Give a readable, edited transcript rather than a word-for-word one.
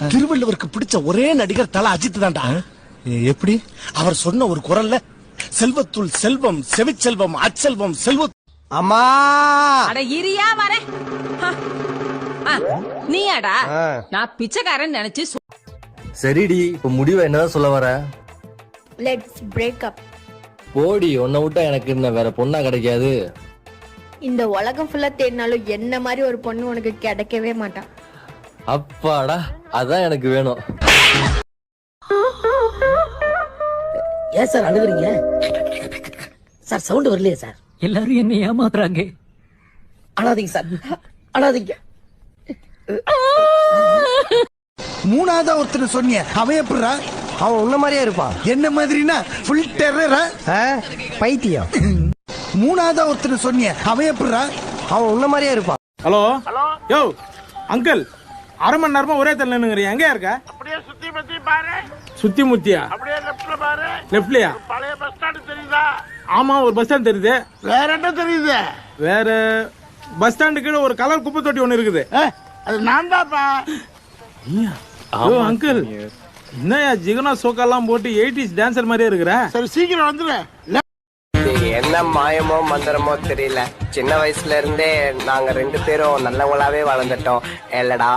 திருவள்ளுவருக்கு பிடிச்ச ஒரே நடிகர் தல அஜித் தான்டா. எப்படி? அவர் சொன்ன ஒரு குரல்ல செல்வத்துள் செல்வம், செவிச்செல்வம், அச்செல்வம், செல்வ. அம்மா அட இரியா வர நீயாடா? நான் பிச்சைக்காரன் நினைச்சு. சரிடி, இப்ப முடிவை என்னதான் சொல்ல வர? Let's break up. போடி, உன்னை விட்டா எனக்கு என்ன வேற பொண்ணா கிடைக்காது. இந்த உலகம் ஃபுல்லா தேடினாலும் என்ன மாதிரி ஒரு பொண்ணு உனக்கு கிடைக்கவே மாட்டான். அப்பாடா, அதான் எனக்கு வேணும். ஏன் சார் அழுகுறீங்க சார்? சவுண்ட் வரலையே சார். எல்லாரும் என்ன ஏமாத்துறாங்க. அழாதீங்க சார், அழாதீங்க. மூணாவதா ஒருத்தர் சொன்னிய அவன் எப்படிரா? அவன் உன்ன மாதிரியே இருப்பான். என்ன மாதிரினா ஃபுல் டெரரா? பைத்தியம். மூணாவதா ஒருத்தர் சொன்னிய அவன் எப்படிரா? அவன் உன்ன மாதிரியே இருப்பான். ஹலோ யோ அங்கிள், அரை மணி நேரமா ஒரே தள்ள நின்னுங்கறியா? எங்க இருக்க? அப்படியே சுத்தி முத்தி பாரு. சுத்தி முத்தியா? அப்படியே லெஃப்ட்ல பாரு. லெஃப்ட்லயா? பழைய பஸ் ஸ்டாண்ட் தெரியுதா? ஆமா, ஒரு பஸ் ஸ்டாண்ட் தெரியுது. வேற என்ன தெரியுது? வேற பஸ் ஸ்டாண்டு கீழ ஒரு கலர் குப்பை தொட்டி ஒண்ணு இருக்குது. அது நான் தான்ப்பா. யோ அங்கிள், என்னயா ஜிகனா சோக்காலாம் போட்டு 80s டான்சர் மாதிரியே இருக்கிற? சரி சீக்கிரம் வந்துரு. என்ன மாயமோ மந்திரமோ தெரியல, சின்ன வயசுல இருந்தே நாங்க 2 பேரும் நல்லவங்களாவே வளர்ந்துட்டோம். இல்லடா